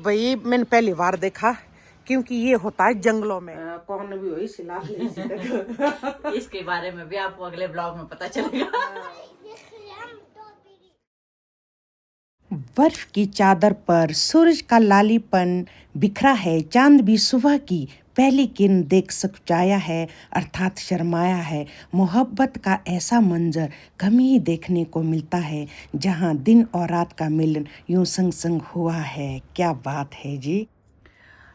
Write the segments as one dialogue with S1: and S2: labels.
S1: भाई मैंने पहली बार देखा क्योंकि ये होता है जंगलों में। कौन भी हुई सिला
S2: इसके बारे में भी आपको अगले ब्लॉग में पता चलेगा।
S1: बर्फ की चादर पर सूरज का लालीपन बिखरा है। चांद भी सुबह की पहली किरण देख सकुचाया है, अर्थात शर्माया है। मोहब्बत का ऐसा मंजर कम ही देखने को मिलता है, जहां दिन और रात का मिलन यूं संग संग हुआ है। क्या बात है जी।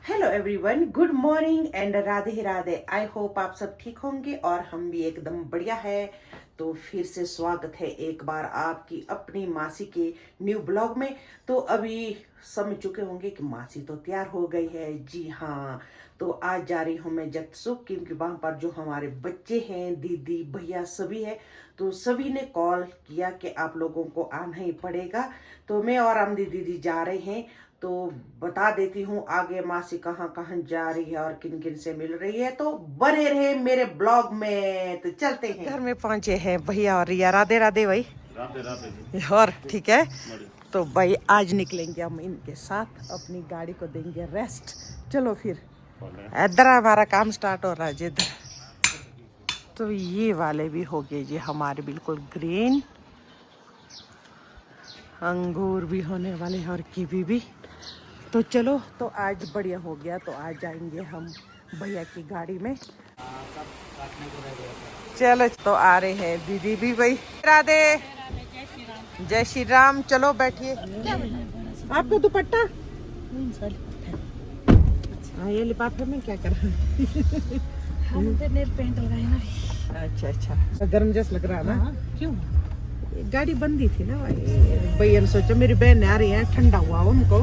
S1: Hello everyone, good morning and Radhe Radhe. I hope आप सब ठीक होंगे और हम भी एकदम बढ़िया है। तो फिर से स्वागत है एक बार आपकी अपनी मासी के न्यू ब्लॉग में। तो अभी समझ चुके होंगे कि मासी तो तैयार हो गई है। जी हाँ, तो आज जा रही हूँ मैं जगतसुख, क्योंकि वहाँ पर जो हमारे बच्चे हैं, दीदी भैया सभी है, तो सभी ने कॉल किया कि आप लोगों को आना ही पड़ेगा। तो मैं और आमदी दीदी जा रहे हैं। तो बता देती हूँ आगे मासी कहाँ कहाँ जा रही है और किन किन से मिल रही है। तो बने रहे मेरे ब्लॉग में। तो चलते हैं। घर में पहुंचे हैं भैया और रिया। राधे राधे भाई। राधे राधे। और ठीक है, तो भाई आज निकलेंगे हम इनके साथ, अपनी गाड़ी को देंगे रेस्ट। चलो फिर इधर हमारा काम स्टार्ट हो रहा है जिधर। तो ये वाले भी हो गए जी हमारे बिल्कुल ग्रीन। अंगूर भी होने वाले हैं और कीवी भी। तो चलो, तो आज बढ़िया हो गया। तो आज जाएंगे हम भैया की गाड़ी में। चलो, तो आ रहे हैं दीदी भी भाई। राधे जय श्री राम। चलो बैठिए। आपको दुपट्टा हाँ, ये लिफाफे में क्या कर रहा है?
S2: हम तो नेल पेंट लगाए ना।
S1: अच्छा, गर्म जैसा लग रहा है ना।
S2: क्यों?
S1: गाड़ी बंदी थी ना भाई। भैया ने सोचा मेरी बहन आ रही है, ठंडा हुआ उनको।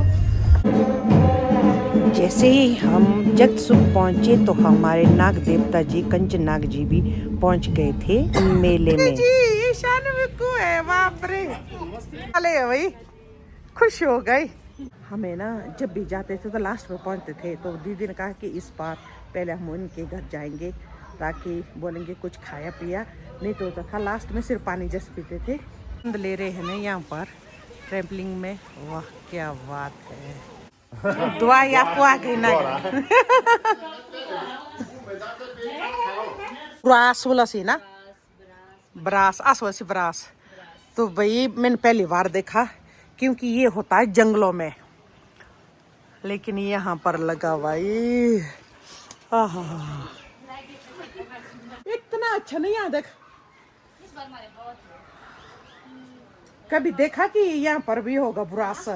S1: जैसे ही हम जगतसुख पहुंचे तो हमारे नाग देवता जी कंचन नाग जी भी पहुंच गए थे मेले में। जी ईशान को है, बाप रे। अले भाई खुश हो गई। हमें ना जब भी जाते थे तो लास्ट में पहुंचते थे। तो दीदी ने कहा कि इस बार पहले हम उनके घर जाएंगे, ताकि बोलेंगे कुछ खाया पिया। नहीं तो होता था लास्ट में सिर्फ पानी जैसे पीते थे। आनंद ले रहे हैं ना यहाँ पर ट्रैम्पलिंग में। वाह क्या बात है। दुआ आपको आ गई ना। ब्रास बोला सी ना, ब्रास आसवासी ब्रास। तो भाई मैंने पहली बार देखा क्योंकि ये होता है जंगलों में, लेकिन यहाँ पर लगा भाई। इतना अच्छा नहीं है। देख कभी देखा कि यहाँ पर भी होगा बुरास।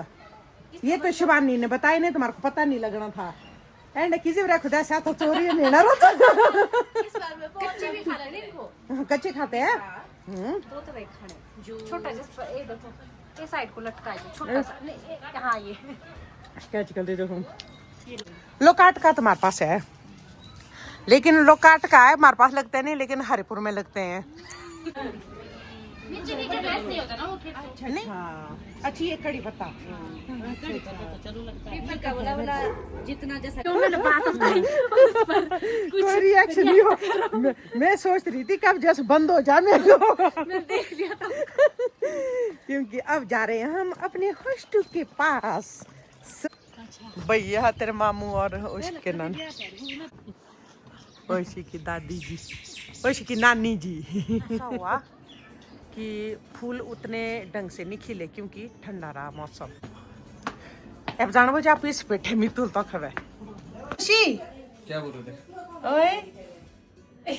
S1: ये तो शिवानी ने बताया, नहीं तुम्हारे को पता नहीं लगना था। एंड किसी भी खुदा सा तो चोरी नहीं ना रोता।
S2: इस बार में कच्चे भी खा रहे इनको।
S1: कच्चे खाते हैं।
S2: दो तरह के खाने, जो छोटा जैसा ये देखो, ये साइड को लटका है छोटा सा। नहीं हाँ, ये
S1: क्या चिकन दे दो तुम। लोकाट का तुम्हारे पास है, लेकिन लोकाट का है हमारे पास लगते नहीं, लेकिन हरिपुर में लगते हैं। अच्छा नहीं, अच्छी ये कड़ी पत्ता।
S2: जितना जैसा
S1: कोई रिएक्शन नहीं हो। मैं सोच रही थी कब जैसे बंद हो जाए मेरे को।
S2: मैं देख लिया था।
S1: क्योंकि अब जा रहे हैं हम अपने होस्टू के पास। भैया तेरे मामू और उसके नान, ओशी की दादी जी, ओशी की नानी जी। ऐसा हुआ कि फूल उतने ढंग से नहीं खिले क्योंकि ठंडा रहा मौसम। अब जानो बजे आप इस पेठे में तुल तो खवे।
S3: क्या बोल रहे थे?
S1: ओए ए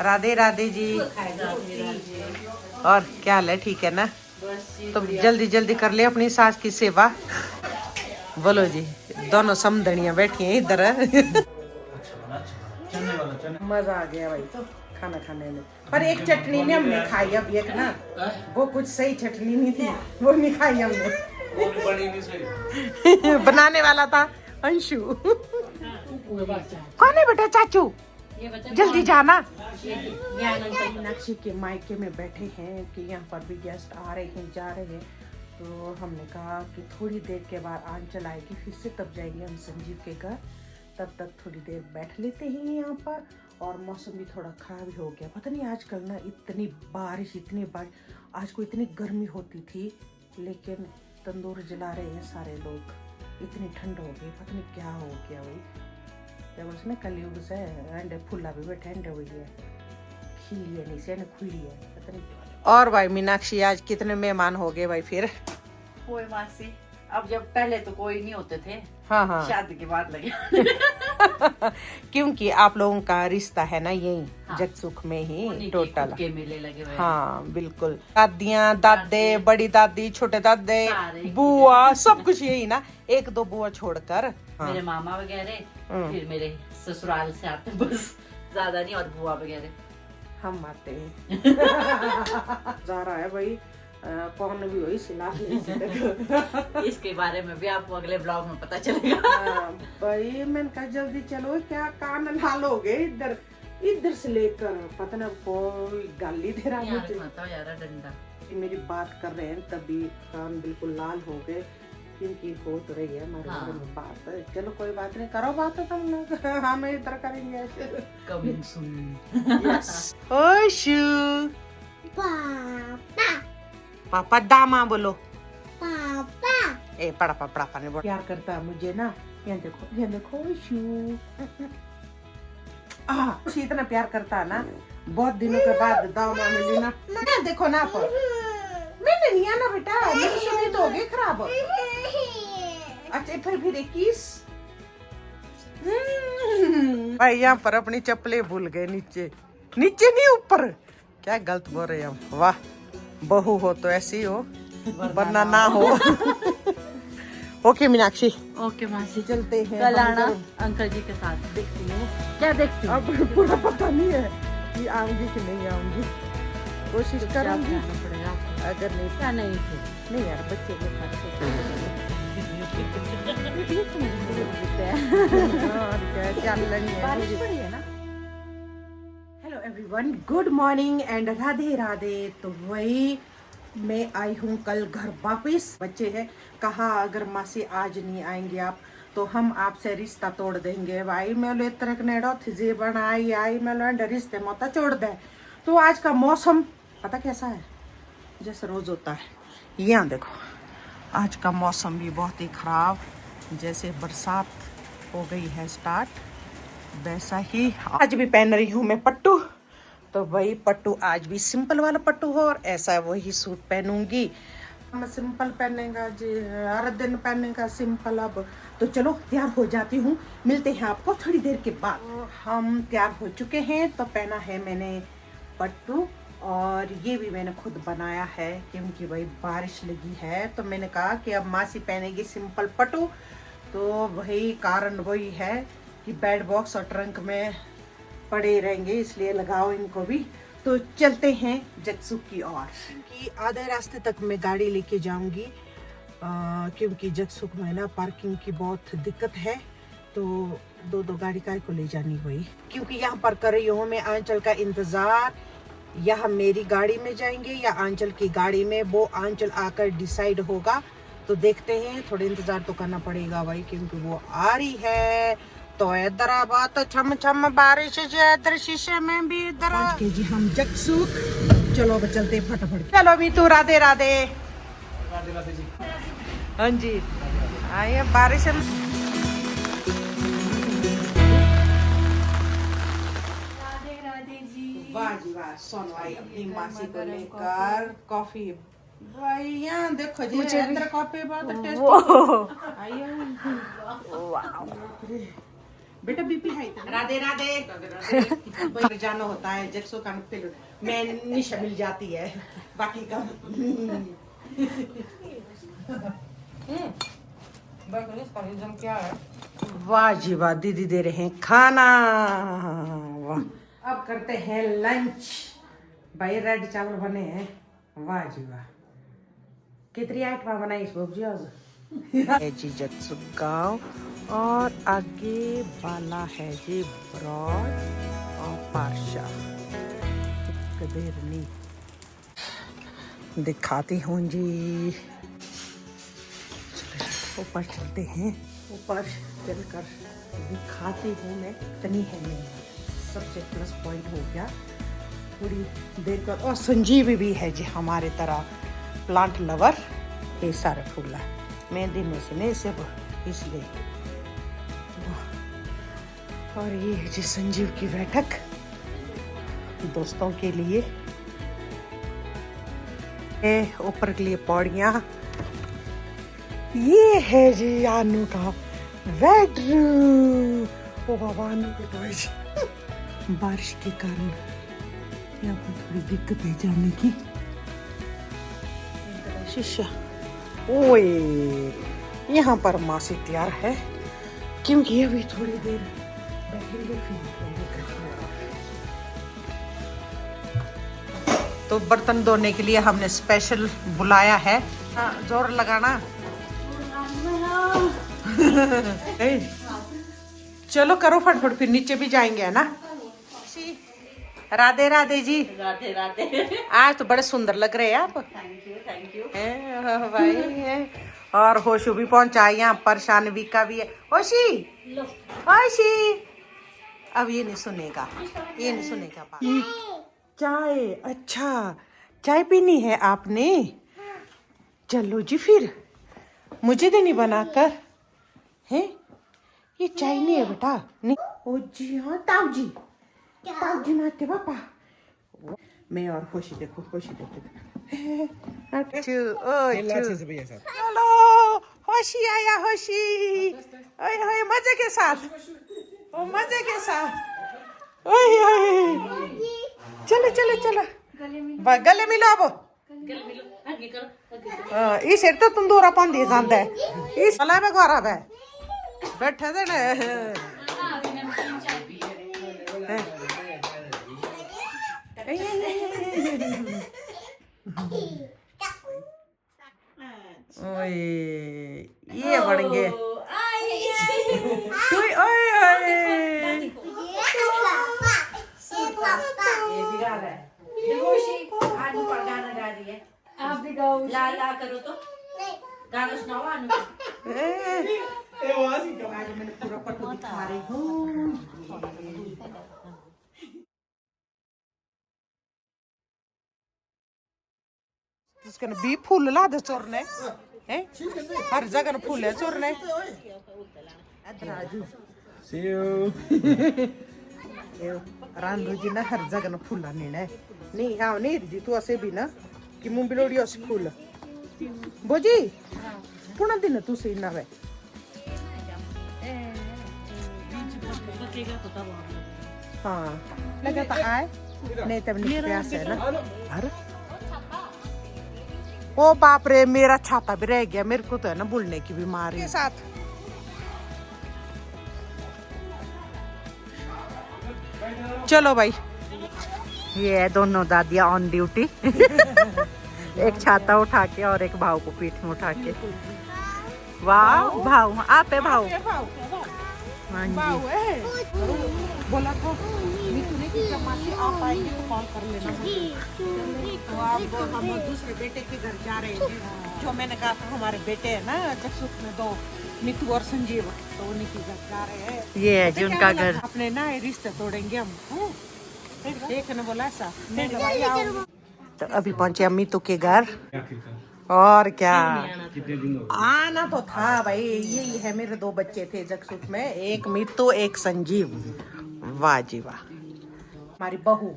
S1: राधे राधे जी। और क्या हाल है, ठीक है ना? तो जल्दी जल्दी कर ले अपनी सास की सेवा। बोलो जी, दोनों समधनियां बैठी हैं इधर। मजा आ गया भाई तो खाना खाने में। पर एक चटनी ने हमने खाई, अब एक ना वो कुछ सही चटनी नहीं थी, वो नहीं खाई हमने।
S3: वो भी बनी नहीं सही।
S1: बनाने वाला था अंशु। कौन है बेटा? चाचू जल्दी जाना। मीनाक्षी के मायके में बैठे हैं कि यहाँ पर भी गेस्ट आ रहे हैं जा रहे हैं। तो हमने कहा कि थोड़ी देर के बाद आंचल आएगी फिर से, तब जाएंगे हम संजीव के घर। तब तक थोड़ी देर बैठ लेते हैं यहाँ पर। और मौसम भी थोड़ा खराब हो गया, पता नहीं आजकल ना इतनी बारिश आज को इतनी गर्मी होती थी लेकिन तंदूर जला रहे हैं सारे लोग। इतनी ठंड हो गई, पता नहीं क्या हो गया भाई। जब उसने कलयुग से अंडे फुला भी ठंड हुई है, खिली है नीचे ने खुली है, पता नहीं क्यों। और भाई मीनाक्षी आज कितने मेहमान हो गए भाई फिर?
S4: कोई मासी, अब जब पहले तो कोई नहीं होते थे,
S1: हाँ हाँ
S4: शादी के बाद लगे।
S1: क्योंकि आप लोगों का रिश्ता है ना यही
S4: हाँ।
S1: जग सुख में ही
S4: उन्हीं के
S1: टोटल।
S4: खुद के मेले लगे हुए हैं।
S1: हाँ बिल्कुल, दादियाँ दादे, बड़ी दादी, छोटे दादे,
S4: सारे
S1: बुआ, सब कुछ यही ना, एक दो बुआ छोड़कर। हाँ।
S4: मेरे मामा वगैरह, फिर मेरे ससुराल से आते बस, ज्यादा नहीं, और बुआ वगैरह
S1: हम आते हैं। जा रहा है भाई, कौन भी हो सिला
S4: इसके बारे में भी आपको अगले ब्लॉग में पता चलेगा।
S1: भाई मैंने कहा जल्दी चलो, क्या कान लाल हो गए इधर इधर से लेकर, पता ना कोई गाली दे रहा मुझे।
S4: यार डंडा
S1: मेरी बात कर रहे हैं तभी कान बिल्कुल लाल हो गए, क्योंकि हो तो रही है हमारे बारे में बात। चलो कोई बात नहीं, करो बात है तुम लोग, हम इधर करेंगे ऐसे।
S4: Coming soon.
S1: ओशु पापा दामा बोलो, पापा ए पड़ा नहीं बोल। प्यार करता है मुझे ना, यहाँ देखो ओशु उसी इतना प्यार करता है ना, बहुत दिनों के बाद दामा मिली ना। देखो ना आप, मैंने नहीं आना बेटा, मेरी सुनी तो हो गई खराब। अच्छा फिर एक किस। भाई यहाँ पर अपनी चप्पलें भूल गए, नीचे नहीं ऊपर, क्या गलत बोल रहे हम। वाह, बहू हो तो ऐसी हो, वरना ना हो। ओके मीनाक्षी,
S4: ओके मासी,
S1: चलते हैं।
S4: कल आना अंकल जी के साथ। देखती हूँ क्या देखती हूँ,
S1: अब पूरा पता नहीं है कि आऊंगी कि नहीं आऊंगी, कोशिश करूंगी।
S4: पड़ेगा
S1: अगर नहीं
S4: क्या नहीं थे।
S1: नहीं यार, बच्चे के
S4: बारिश पड़ी है ना।
S1: Hello everyone, good morning and Radhe Radhe. तो वही मैं आई हूँ कल घर वापिस। बच्चे हैं कहा अगर मासी आज नहीं आएंगे आप तो हम आपसे रिश्ता तोड़ देंगे। भाई मैं लो तरक नेड़ो थी बनाई आई, मैं लो रिश्ते मोता छोड़ दे। तो आज का मौसम पता कैसा है, जैसे रोज होता है। यहाँ देखो, आज का मौसम भी बहुत ही खराब, जैसे बरसात हो गई है स्टार्ट, वैसा ही। आज भी पहन रही हूँ मैं पट्टू, तो वही पट्टू आज भी सिंपल वाला पट्टू हो, और ऐसा वही सूट पहनूंगी। मैं सिंपल पहनेगा जी, हर दिन पहनेगा सिंपल। अब तो चलो तैयार हो जाती हूँ, मिलते हैं आपको थोड़ी देर के बाद। तो हम तैयार हो चुके हैं, तो पहना है मैंने पट्टू, और ये भी मैंने खुद बनाया है क्योंकि भाई बारिश लगी है। तो मैंने कहा कि अब मासी पहनेगी सिंपल पट्टू, तो वही कारण वही है कि बेड बॉक्स और ट्रंक में पड़े रहेंगे, इसलिए लगाओ इनको भी। तो चलते हैं जगसुख की ओर, क्योंकि आधे रास्ते तक मैं गाड़ी लेके जाऊंगी, क्योंकि जगसुख में ना पार्किंग की बहुत दिक्कत है। तो दो गाड़ी का को ले जानी हुई, क्योंकि यहाँ पर कर रही हूँ मैं आंचल का इंतजार। या हम मेरी गाड़ी में जाएंगे या आंचल की गाड़ी में, वो आंचल आकर डिसाइड होगा। तो देखते हैं, थोड़ा इंतजार तो करना पड़ेगा भाई, क्योंकि वो आ रही है। तो इधर बात छम छम बारिश इधर शीशे में भी इधर जी हम जगसुख। चलो अब चलते फटाफट। चलो मीतू, राधे राधे।
S3: राधे राधे जी।
S1: हाँ जी, आइए बारिश में। वाह जी वाह, सोनू आई अपनी मासी को लेकर कॉफी। भाई यहाँ देखो जी, अंदर कॉफी बहुत टेस्टी। आइए बेटा, बीपी है। राधे राधे। जाना होता है जगसो का, फिर मैं निशा मिल जाती है बाकी का। क्या है? वाह जी वाह, दीदी दे रहे हैं खाना। वाह, अब करते हैं लंच। भाई रेड चावल बने हैं। वाह जी वाह, कितनी आइटम बनाई इस बाबू जी आज। है जी जगसुख गाँव, और आगे वाला है जी ब्रॉड और पारशा। देर नहीं दिखाती हूँ जी, ऊपर चलते हैं। ऊपर चलकर दिखाती हूँ मैं कितनी है मेरी। सबसे प्लस पॉइंट हो गया थोड़ी देर कर। और संजीव भी है जी हमारे तरह प्लांट लवर, ये सारे फूल है मेहंदी में से नहीं सब इसलिए। और ये है जी संजीव की बैठक दोस्तों के लिए। ऊपर के लिए पौड़ियाँ। ये है जी अनु का बेडरूम। ओ बाबा अनु को तो बारिश के कारण यहाँ पर थोड़ी दिक्कत है जाने की। शीशा ओए यहाँ पर माँ से तैयार है क्योंकि अभी थोड़ी देर बैठेंगे फिर तो बर्तन धोने के लिए हमने स्पेशल बुलाया है। हाँ, जोर लगाना। चलो करो फटफट फिर नीचे भी जाएंगे है ना। राधे राधे जी।
S4: राधे राधे।
S1: आज तो बड़े सुंदर लग रहे हैं आप।
S4: Thank you.
S1: भाई है। और होशु भी पहुंचा यहाँ पर, शानवी का भी है। होशी होशी अब ये नहीं सुनेगा, ये नहीं सुनेगा बात। चाय, अच्छा चाय पीनी है आपने? चलो जी फिर मुझे देनी बनाकर है। ये चाय नहीं है बेटा, नहीं। ओ जी हाँ ताऊ जी नाते पापा। मैं और खुशी देखो, खुशी देखो। हेलो होशी आया, होशी ओए ओए मजे के साथ, ओ मजे के साथ। ओए ओए चलो चलो चलो गले मिलो अब। इस तो तुम दूरा पान दिए जाता है इस वाला में गौरव है बैठे थे ना। ओए ये बढ़ेंगे।
S4: आप भी गाओ। ला ला करो तो गाना सुनाओ आनु।
S1: मैंने पूरा पट्टू दिखा रही हूँ। बी फूल ला दे चोरने हैं, हर जगह फूल है चोरने। रांधू जी ना हर जगह फूल नहीं हाँ नहीं जी तू असे भी ना कि मुंबई लोड़ी अस फूल बोजी पुणा दिन तू सही ना वे। हाँ लगा तो आए नहीं तब नहीं प्यास है ना। अरे ओ बाप रे मेरा छाता भी रह गया, मेरे को तो है ना बुलने की बीमारी के साथ। चलो भाई ये है दोनों दादियाँ ऑन ड्यूटी। एक छाता उठा के और एक भाव को पीठ में उठा के। वाह भाव आप है भाव। हाँ जी बोला था मीतू ने कि जब मासी आप आएंगे तो कॉल कर लेना। तो आप हम दूसरे बेटे के घर जा रहे हैं जो मैंने कहा था हमारे बेटे है ना जगसुख में दो नीतू और संजीव, तो उन्हीं के घर जा रहे हैं। ये है जी उनका घर। अपने ना रिश्ते तोड़ेंगे हम। एक ने बोला ऐसा। तो अभी पहुंचे हम मीतू के घर। और क्या आना तो था भाई, यही है मेरे दो बच्चे थे जगसुख में, एक मीतू एक संजीव। वाह जी वाह हमारी बहू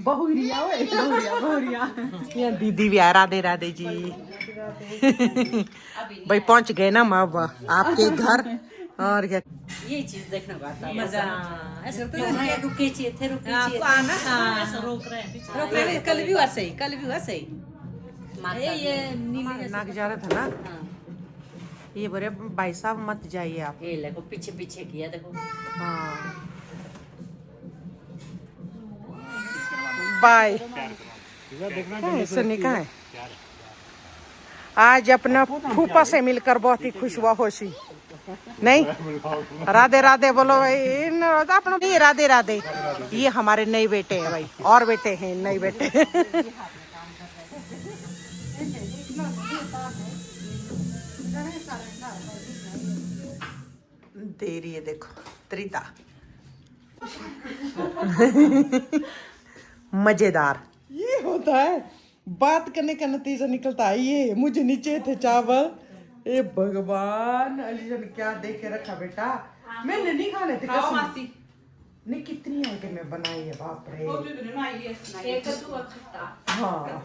S1: बहुरिया ये दीदी भी आ। राधे राधे जी। भाई पहुंच गए ना हम अब आपके घर। और क्या
S4: ये चीज देखने को आता है मजा। ऐसे तो रुके थे ऐसा रोक रहे हैं। कल भी हुआ सही ये नीली
S1: नाक जा रहा था ना। ये बोले भाई साहब मत जाइए आप।
S4: ये देखो पीछे पीछे किया देखो।
S1: हाँ बाय। सुनी कहाँ है? आज अपना फूफा से मिलकर बहुत ही खुश हुआ होशी। नहीं राधे राधे बोलो भाई। अपना नहीं राधे राधे। ये हमारे नए बेटे हैं भाई, और बेटे हैं नए बेटे। दे रही है देखो त्रिता। मजेदार ये होता है बात करने का नतीजा निकलता है ये। मुझे नीचे थे चावल। ए भगवान, अलीजा ने क्या दे के रखा बेटा। मैंने नहीं खाने थे कसम। नहीं कितनी आइटम में बनाई है बाप रे। हाँ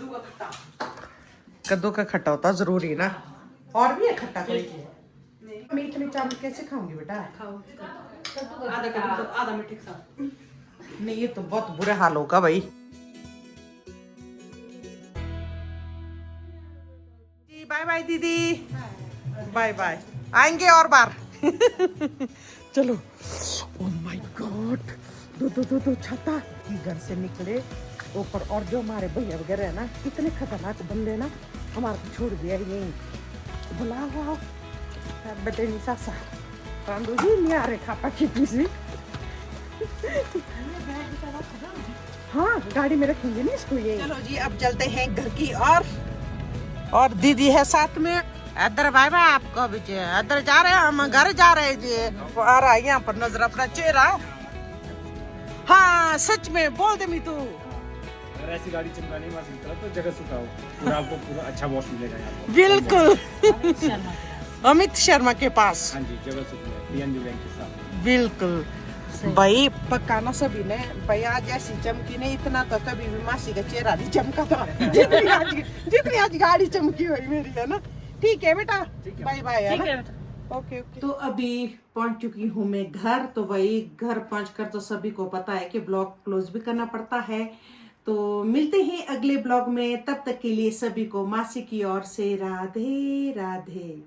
S1: कद्दू का खट्टा होता जरूरी ना। और भी है खट्टा कोई चीज। मैं इतने चावल कैसे खाऊंगी बेटा।
S4: आधा मीठे के साथ।
S1: नहीं ये तो बहुत बुरा हाल होगा भाई। बाय बाय दीदी। बाय बाय, आएंगे और बार। चलो। ओह माय गॉड, दो छाता की घर से निकले ऊपर। और जो हमारे भैया वगैरह है ना, इतने खतरनाक बंदे ना, हमारा छोड़ दिया यहीं। बुलाओ बेटे नहीं सासा रांडू जी नहीं आ रहे खापा खींची सी। हाँ गाड़ी में रखेंगे नहीं इसको ये। चलो जी अब चलते हैं घर की और दीदी है साथ में। इधर भाई भाई आपको भी इधर जा रहे हैं, हम घर जा रहे हैं जी। आ रहा है यहाँ पर नजर अपना चेहरा। हाँ सच में बोल दे मी तू।
S3: अगर ऐसी गाड़ी चमकाने में तो जगह सुखाओ, पूरा आपको पूरा अच्छा वॉश मिलेगा यहाँ पर।
S1: बिल्कुल अमित शर्मा के पास।
S3: हाँ जी जगह सुखा पीएनबी बैंक के साथ।
S1: बिल्कुल भाई पकाना सभी ने भाई। आज ऐसी चमकी नहीं, इतना तो कभी भी मासी का चेहरा नहीं चमका था जितनी आज गाड़ी चमकी हुई मेरी है ना। ठीक है बेटा, बाय बाय है ना। Okay okay. तो अभी पहुंच चुकी हूँ मैं घर। तो भाई घर पहुंचकर तो सभी को पता है कि ब्लॉग क्लोज भी करना पड़ता है। तो मिलते हैं अगले ब्लॉग में, तब तक के लिए सभी को मासी की ओर से राधे राधे।